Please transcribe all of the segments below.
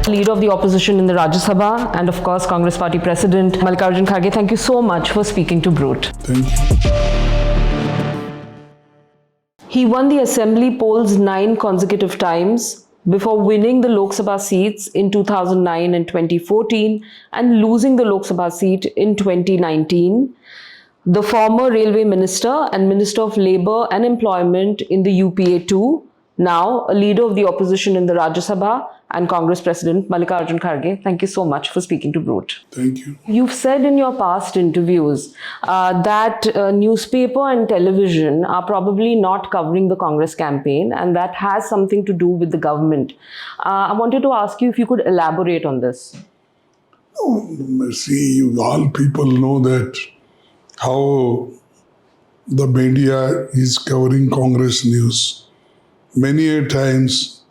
Leader of the opposition in the Rajya Sabha and of course Congress Party President Mallikarjun Kharge, thank you so much for speaking to Brut. Thank you. He won the assembly polls 9 consecutive times before winning the Lok Sabha seats in 2009 and 2014 and losing the Lok Sabha seat in 2019. The former railway minister and Minister of Labour and Employment in the UPA too, now a leader of the opposition in the Rajya Sabha and Congress President Mallikarjun Kharge, thank you so much for speaking to Brut. Thank you. You've said in your past interviews that newspaper and television are probably not covering the Congress campaign, and that has something to do with the government. I wanted to ask you if you could elaborate on this. Oh, see, you all people know that how the media is covering Congress news. Many a times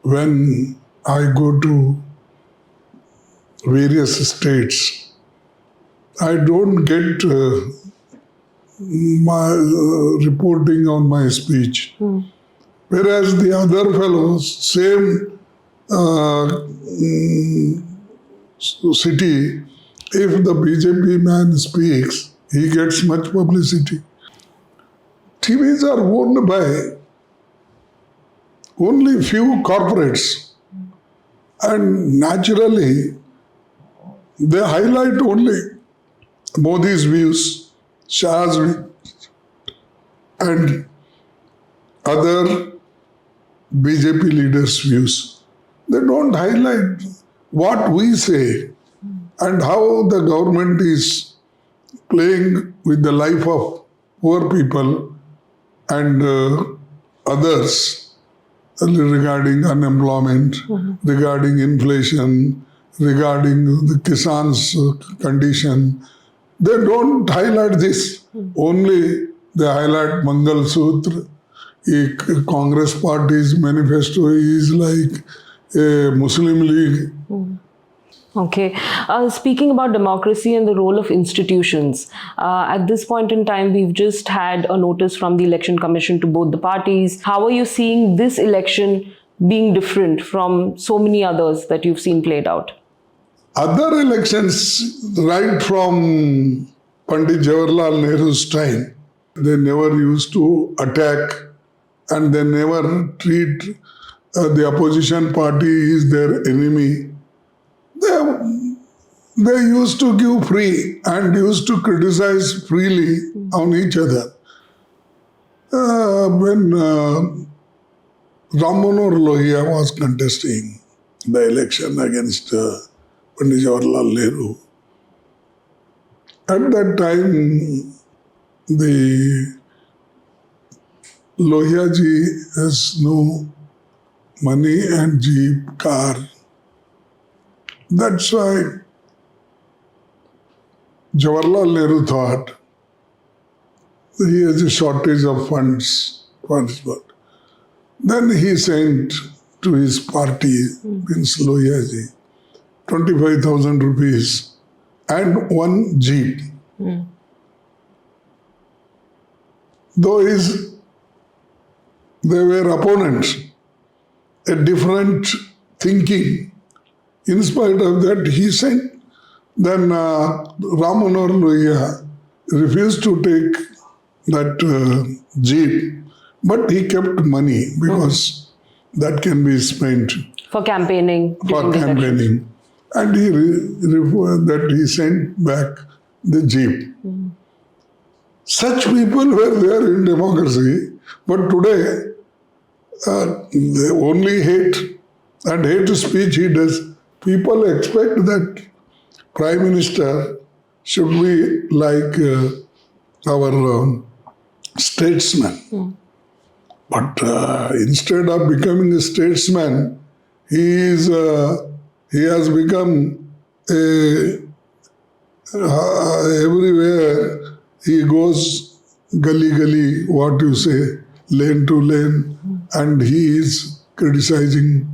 when I go to various states, I don't get my reporting on my speech. Whereas the other fellows, same city, if the BJP man speaks, he gets much publicity. TVs are owned by only few corporates, and naturally they highlight only Modi's views, Shah's views, and other BJP leaders' views. They don't highlight what we say and how the government is playing with the life of poor people and others regarding unemployment, regarding inflation, regarding the Kisan's condition. They don't highlight this. Only they highlight Mangal Sutra. Congress Party's manifesto is like a Muslim League. Okay. Speaking about democracy and the role of institutions, at this point in time, we've just had a notice from the Election Commission to both the parties. How are you seeing this election being different from so many others that you've seen played out? Other elections, right from Pandit Jawaharlal Nehru's time, they never used to attack and they never treat the opposition party is their enemy. They used to give free and used to criticize freely on each other. When Ram Manohar Lohia was contesting the election against Pandit Jawaharlal Nehru, at that time the Lohia ji has no money and jeep, car. That's why Jawaharlal Nehru thought he has a shortage of funds for his work. Then he sent to his party, Prince Lohiaji, 25,000 rupees and one jeep. Though they were opponents, a different thinking. In spite of that, he sent. Then Ram Manohar Lohia refused to take that jeep, but he kept money because that can be spent for campaigning. And he sent back the jeep. Such people were there in democracy, but today they only hate, and hate speech he does. People expect that Prime Minister should be like our statesman. But instead of becoming a statesman, he has become everywhere he goes, gully, what you say, lane to lane, and he is criticizing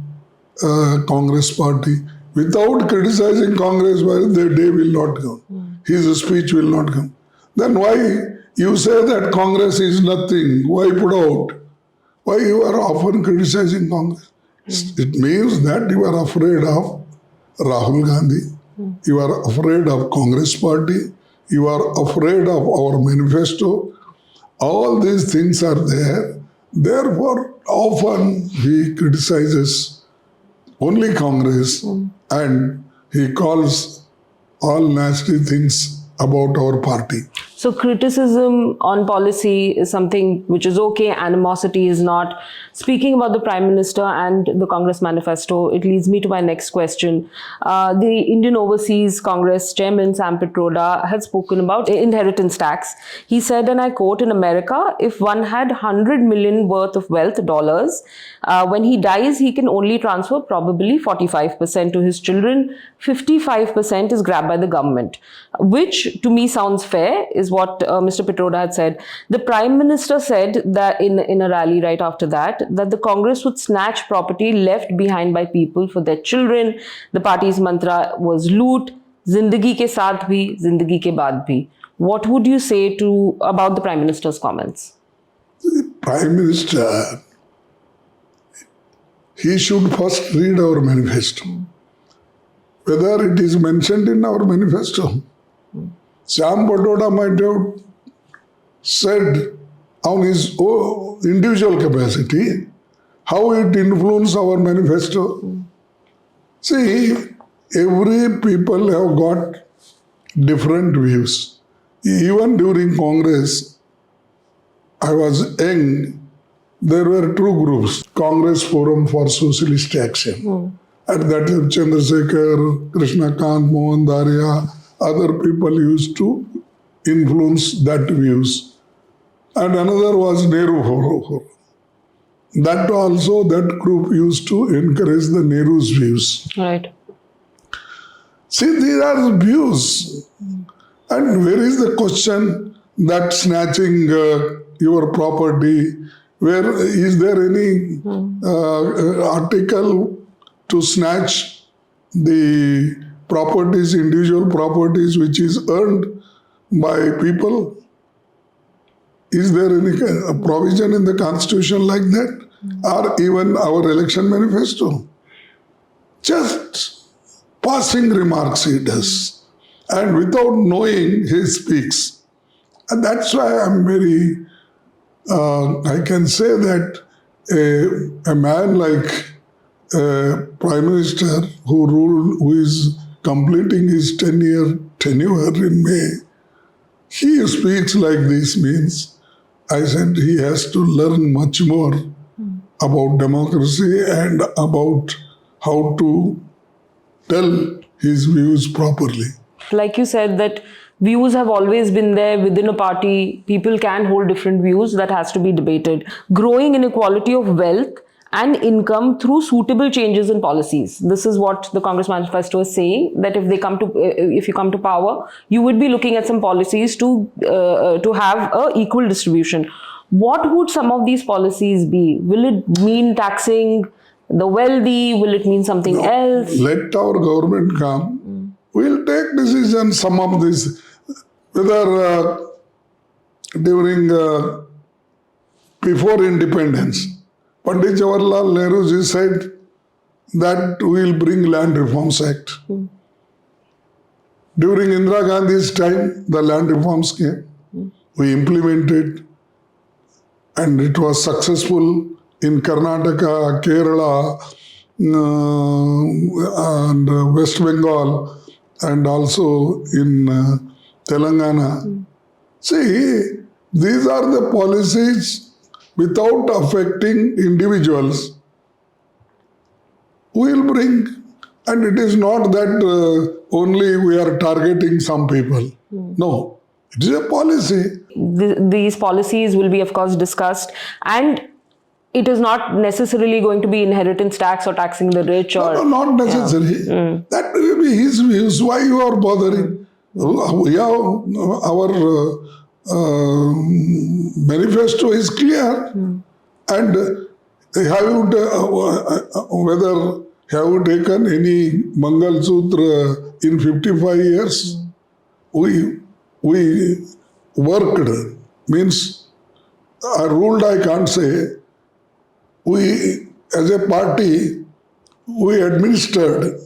Congress Party. Without criticizing Congress, well, their day will not come. His speech will not come. Then why you say that Congress is nothing? Why put out? Why you are often criticizing Congress? It means that you are afraid of Rahul Gandhi, you are afraid of Congress party, you are afraid of our manifesto. All these things are there. Therefore, often he criticizes only Congress and he calls all nasty things about our party. So criticism on policy is something which is okay, animosity is not. Speaking about the Prime Minister and the Congress manifesto, it leads me to my next question. The Indian Overseas Congress Chairman Sam Pitroda had spoken about inheritance tax. He said, and I quote, in America, if one had 100 million worth of wealth, dollars, when he dies, he can only transfer probably 45% to his children. 55% is grabbed by the government, which to me sounds fair, is what Mr. Pitroda had said. The Prime Minister said that in a rally right after that the Congress would snatch property left behind by people for their children. The party's mantra was loot, zindagi ke saath bhi, zindagi ke baad bhi. What would you say about the Prime Minister's comments? The Prime Minister, he should first read our manifesto. Whether it is mentioned in our manifesto. Sam Pitroda might have said on his own individual capacity how it influenced our manifesto. See, every people have got different views. Even during Congress, I was young, there were two groups, Congress Forum for Socialist Action. At that time, Chandrasekhar, Krishnakant, Mohan Daria, other people used to influence that views. And another was Nehru Forum. That also, that group used to encourage the Nehru's views. Right. See, these are the views. And where is the question that snatching your property, where is there any article to snatch the properties, individual properties which is earned by people? Is there any provision in the constitution like that? Or even our election manifesto? Just passing remarks he does. And without knowing, he speaks. And that's why I'm very, I can say that a man like Prime Minister who is completing his 10-year tenure in May, he speaks like this means, I said he has to learn much more about democracy and about how to tell his views properly. Like you said, that views have always been there within a party. People can hold different views. That has to be debated. Growing inequality of wealth and income through suitable changes in policies. This is what the Congress manifesto is saying, that if you come to power, you would be looking at some policies to have a equal distribution. What would some of these policies be? Will it mean taxing the wealthy? Will it mean something else? Let our government come. We'll take decisions, some of this, whether during, before independence, Pandit Jawaharlal Nehru said that we will bring Land Reforms Act. During Indira Gandhi's time, the Land Reforms came. We implemented, and it was successful in Karnataka, Kerala, and West Bengal, and also in Telangana. See, these are the policies without affecting individuals. We will bring, and it is not that only we are targeting some people. No, it is a policy. These policies will be, of course, discussed, and it is not necessarily going to be inheritance tax or taxing the rich. No, not necessary. That will be his views. Why you are bothering? We have our manifesto is clear, and whether have you taken any Mangal Sutra in 55 years? We worked, means ruled, I can't say. We, as a party, we administered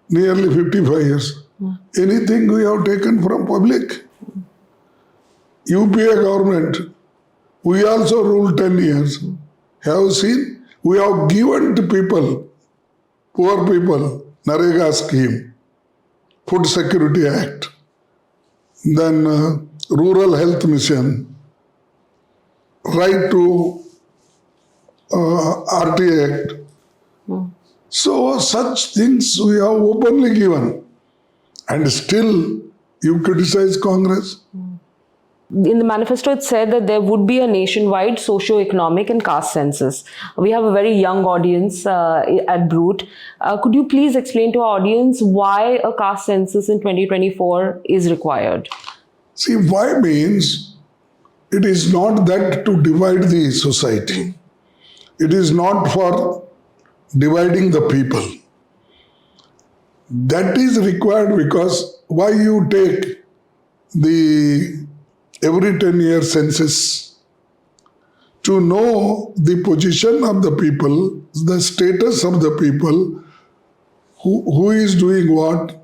nearly 55 years. Anything we have taken from public? UPA government, we also ruled 10 years. Have seen? We have given to people, poor people, Narega scheme, Food Security Act, then Rural Health Mission, right to RT Act. So such things we have openly given. And still you criticize Congress? In the manifesto, it said that there would be a nationwide socio-economic and caste census. We have a very young audience at Brut. Could you please explain to our audience why a caste census in 2024 is required? See, why means it is not that to divide the society. It is not for dividing the people. That is required because why you take the every 10-year census to know the position of the people, the status of the people, who is doing what,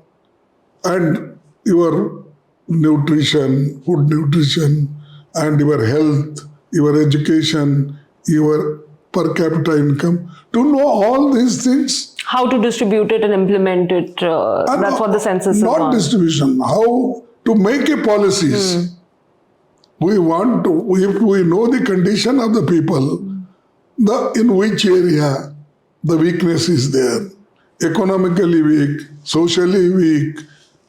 and your nutrition, food nutrition, and your health, your education, your per capita income, to know all these things. How to distribute it and implement it, that's what the census is on. Not distribution, how to make a policies. We want to, if we know the condition of the people, in which area the weakness is there, economically weak, socially weak,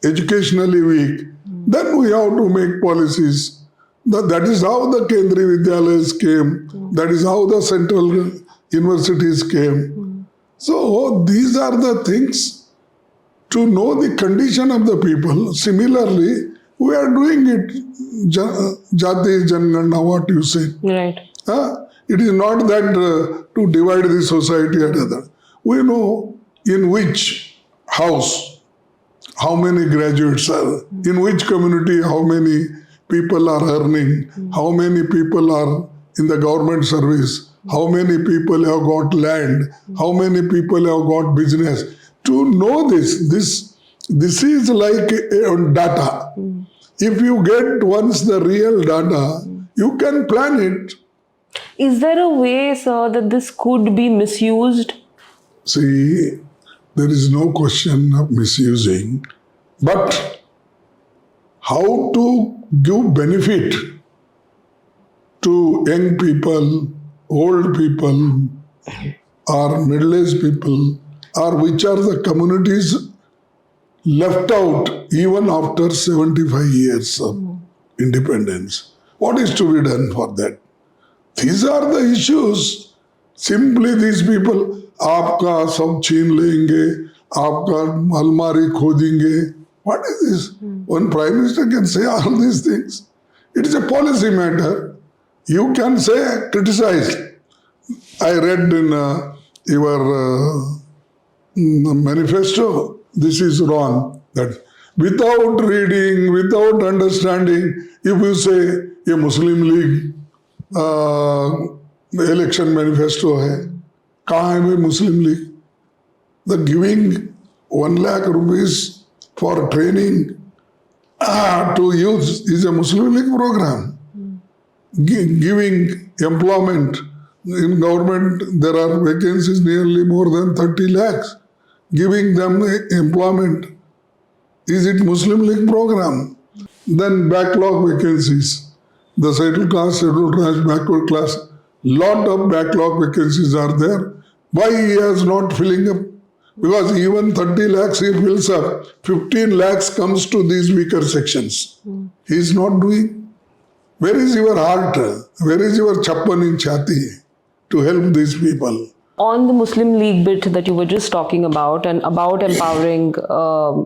educationally weak, then we have to make policies. That is how the Kendriya Vidyalayas came, that is how the central universities came. So these are the things to know the condition of the people. Similarly, we are doing it, Jati Janagana, what you say. Right. It is not that to divide the society and other. We know in which house, how many graduates are, in which community, how many people are earning, how many people are in the government service, how many people have got land, how many people have got business. To know this is like data. If you get once the real data, you can plan it. Is there a way, sir, that this could be misused? See, there is no question of misusing, but how to give benefit to young people, old people, or middle-aged people, or which are the communities left out even after 75 years of independence. What is to be done for that? These are the issues. Simply these people, aapka sab chhin lenge, aapka almari khodenge. What is this? One prime minister can say all these things. It is a policy matter. You can say, criticize. I read in your manifesto, this is wrong. That without reading, without understanding, if you say a Muslim League election manifesto hai, kahan hai Muslim League? The giving 1 lakh rupees for training to youth is a Muslim League program. Giving employment in government, there are vacancies nearly more than 30 lakhs. Giving them employment, is it Muslim League program? Then backlog vacancies. The scheduled caste, scheduled caste, backward class, lot of backlog vacancies are there. Why he is not filling up? Because even 30 lakhs he fills up, 15 lakhs comes to these weaker sections. He is not doing. Where is your heart? Where is your chappan in chati to help these people? On the Muslim League bit that you were just talking about and about empowering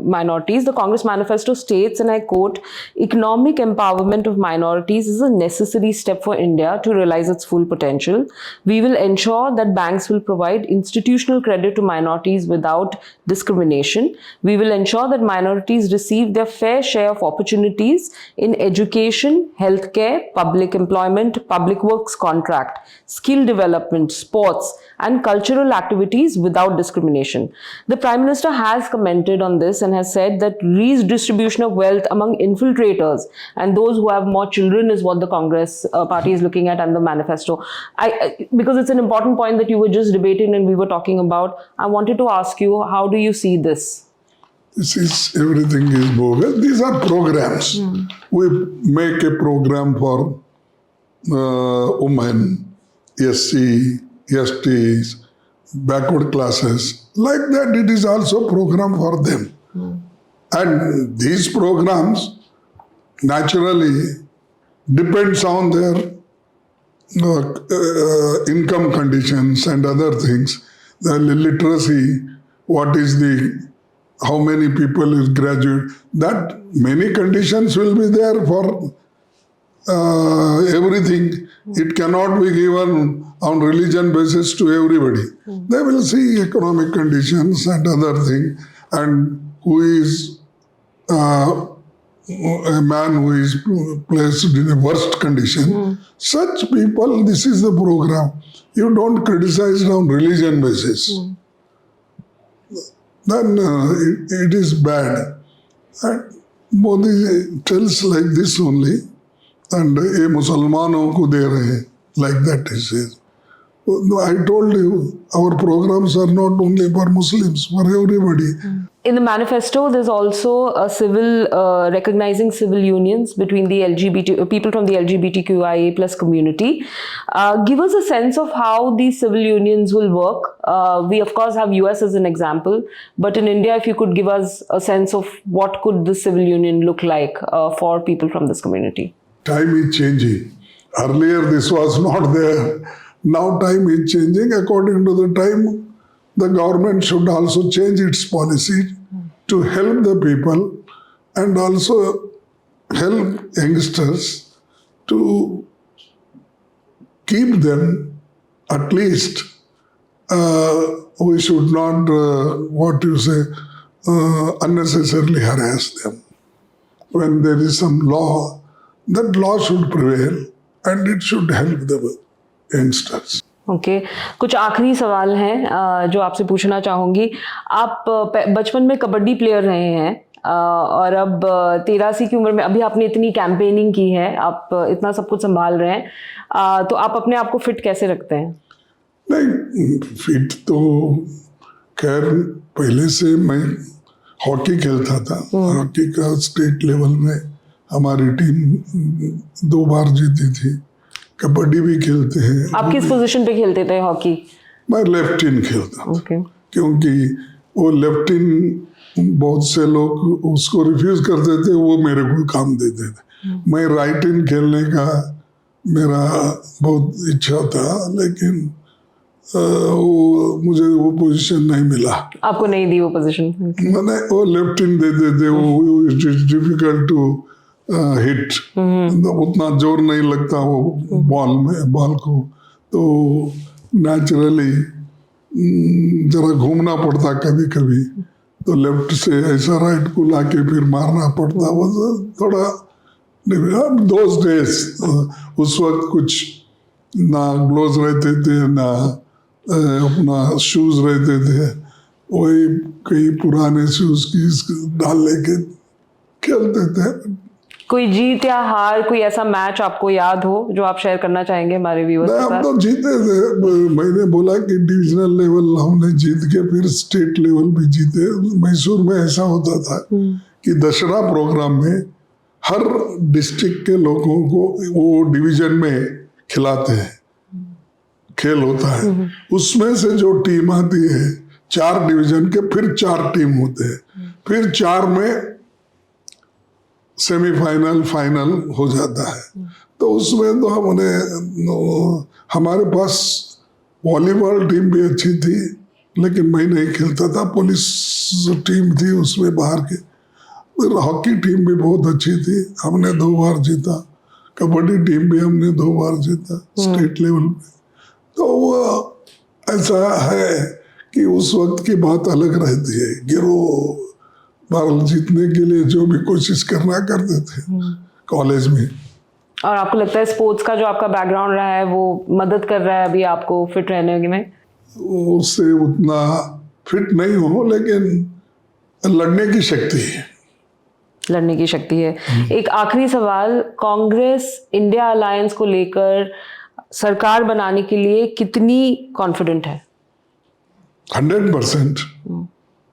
minorities, the Congress manifesto states, and I quote, "Economic empowerment of minorities is a necessary step for India to realize its full potential. We will ensure that banks will provide institutional credit to minorities without discrimination. We will ensure that minorities receive their fair share of opportunities in education, healthcare, public employment, public works contract, skill development, sports, and and cultural activities without discrimination. The Prime Minister has commented on this and has said that redistribution of wealth among infiltrators and those who have more children is what the Congress party is looking at and the manifesto. Because it's an important point that you were just debating and we were talking about, I wanted to ask you, how do you see this? This is, everything is bogus. These are programs. We make a program for women, SC, STs, backward classes. Like that, it is also a program for them. And these programs naturally depends on their income conditions and other things. The literacy, what is the, how many people is graduate, that many conditions will be there for everything. It cannot be given on religion basis to everybody. They will see economic conditions and other things, and who is a man who is placed in a worst condition. Such people, this is the program. You don't criticize on religion basis. Then it is bad. And Modi tells like this only, and ये मुसलमानों को दे रहे हैं, like that he says. I told you, our programs are not only for Muslims, for everybody. In the manifesto, there's also a civil, recognizing civil unions between the people from the LGBTQIA plus community. Give us a sense of how these civil unions will work. We of course have US as an example, but in India, if you could give us a sense of what could the civil union look like for people from this community. Time is changing. Earlier this was not there. Now time is changing. According to the time, the government should also change its policy to help the people and also help youngsters to keep them, at least we should not, unnecessarily harass them. When there is some law, that law should prevail and it should help the youngsters. Okay कुछ आखिरी सवाल हैं जो आपसे पूछना चाहूँगी। आप बचपन में कबड्डी प्लेयर रहे हैं और अब 83 की उम्र में अभी आपने इतनी कैंपेनिंग की है, आप इतना सब कुछ संभाल रहे हैं, तो आप अपने आप को फिट कैसे रखते हैं? नहीं, फिट तो खैर पहले से मैं हॉकी खेलता था। हॉकी का स्टेट लेवल में हमारी टीम 2 बार जीती थी। कबड्डी भी खेलते हैं। आप किस पोजीशन पे खेलते थे हॉकी? मैं लेफ्ट इन खेलता था। क्योंकि वो लेफ्ट इन बहुत से लोग उसको रिफ्यूज करते थे, वो मेरे को काम देते थे। मैं राइट इन खेलने का मेरा बहुत इच्छा था, लेकिन मुझे वो पोजीशन नहीं मिला। आपको नहीं दी वो पोजीशन? मैंने वो लेफ्ट इन दे देते, वो it is difficult to hit, उतना जोर नहीं लगता वो बॉल को, तो नेचुरली जरा घूमना पड़ता कभी कभी, तो लेफ्ट से ऐसा राइट को लाके फिर मारना पड़ता। वो थोड़ा दोस डेज, उस वक्त कुछ ना ग्लोव्स रहते थे ना अपना शूज रहते थे, वही कई पुराने शूज की डाल लेके खेलते थे। कोई जीत या हार, कोई ऐसा मैच आपको याद हो जो आप शेयर करना चाहेंगे हमारे व्यूअर्स के साथ? हम तो जीते थे। मैंने बोला कि डिविजनल लेवल हमने जीत के फिर स्टेट लेवल भी जीते। मैसूर में ऐसा होता था कि दशहरा प्रोग्राम में हर डिस्ट्रिक्ट के लोगों को वो डिवीजन में खिलाते हैं, खेल होता है। उसमें से जो टीम आती है 4 डिवीजन के, फिर 4 टीम होते हैं, फिर 4 में सेमीफाइनल फाइनल हो जाता है। तो उसमें तो हमारे पास वॉलीबॉल टीम भी अच्छी थी, लेकिन मैं नहीं खेलता था। पुलिस टीम थी उसमें बाहर के। हॉकी टीम भी बहुत अच्छी थी, हमने 2 बार जीता। कबड्डी टीम भी हमने 2 बार जीता स्टेट लेवल पे। तो वो ऐसा है कि उस वक्त की बात अलग रहती है। गिरो भारत जीतने के लिए जो भी कोशिश करना करते थे कॉलेज में। और आपको लगता है स्पोर्ट्स का जो आपका बैकग्राउंड रहा है वो मदद कर रहा है अभी आपको फिट रहने में? वो उससे उतना फिट नहीं हो, लेकिन लड़ने की शक्ति है। लड़ने की शक्ति है। एक आखिरी सवाल, कांग्रेस इंडिया अलायंस को लेकर सरकार बनाने के लिए कितनी कॉन्फिडेंट है? 100%,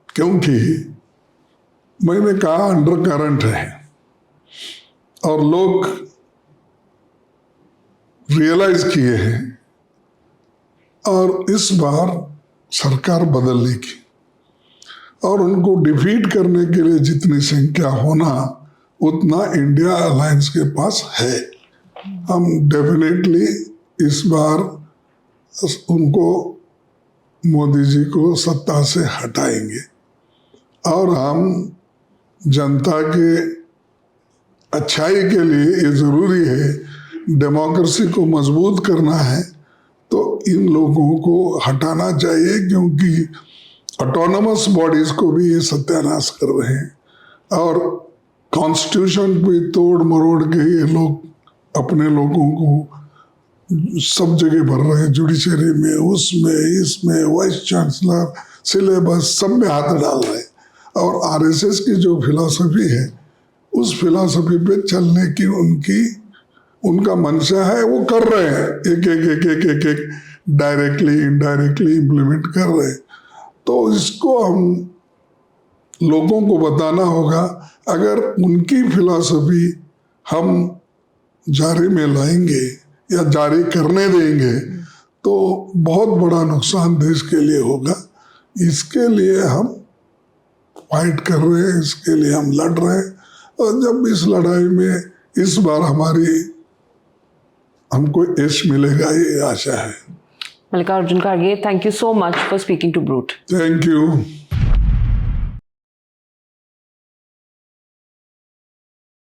क्योंकि मैंने कहा अंडर करंट है और लोग रियलाइज किए हैं, और इस बार सरकार बदलेगी और उनको डिफीट करने के लिए जितनी संख्या होना उतना इंडिया अलायंस के पास है। हम डेफिनेटली इस बार उनको, मोदी जी को सत्ता से हटाएंगे और हम जनता के अच्छाई के लिए, ये जरूरी है, डेमोक्रेसी को मजबूत करना है तो इन लोगों को हटाना चाहिए, क्योंकि ऑटोनमस बॉडीज को भी ये सत्यानाश कर रहे हैं और कॉन्स्टिट्यूशन पे तोड़ मरोड़ के ये लोग अपने लोगों को सब जगह भर रहे हैं, जुडिशरी में, उसमें, इसमें, वाइस चांसलर, सिलेबस, सब में हाथ डाल रहे हैं। और आरएसएस की जो फिलॉसफी है उस फिलॉसफी पे चलने की उनका मंशा है, वो कर रहे हैं, एक डायरेक्टली इनडायरेक्टली इम्प्लीमेंट कर रहे हैं। तो इसको हम लोगों को बताना होगा, अगर उनकी फिलॉसफी हम जारी में लाएंगे या जारी करने देंगे तो बहुत बड़ा नुकसान देश के लिए होगा। इसके लिए हम फाइट कर रहे हैं, इसके लिए हम लड़ रहे हैं, और जब इस लड़ाई में इस बार हमको यश मिलेगा, ये आशा है। Mallikarjun Kharge, thank you so much for speaking to Brut. Thank you.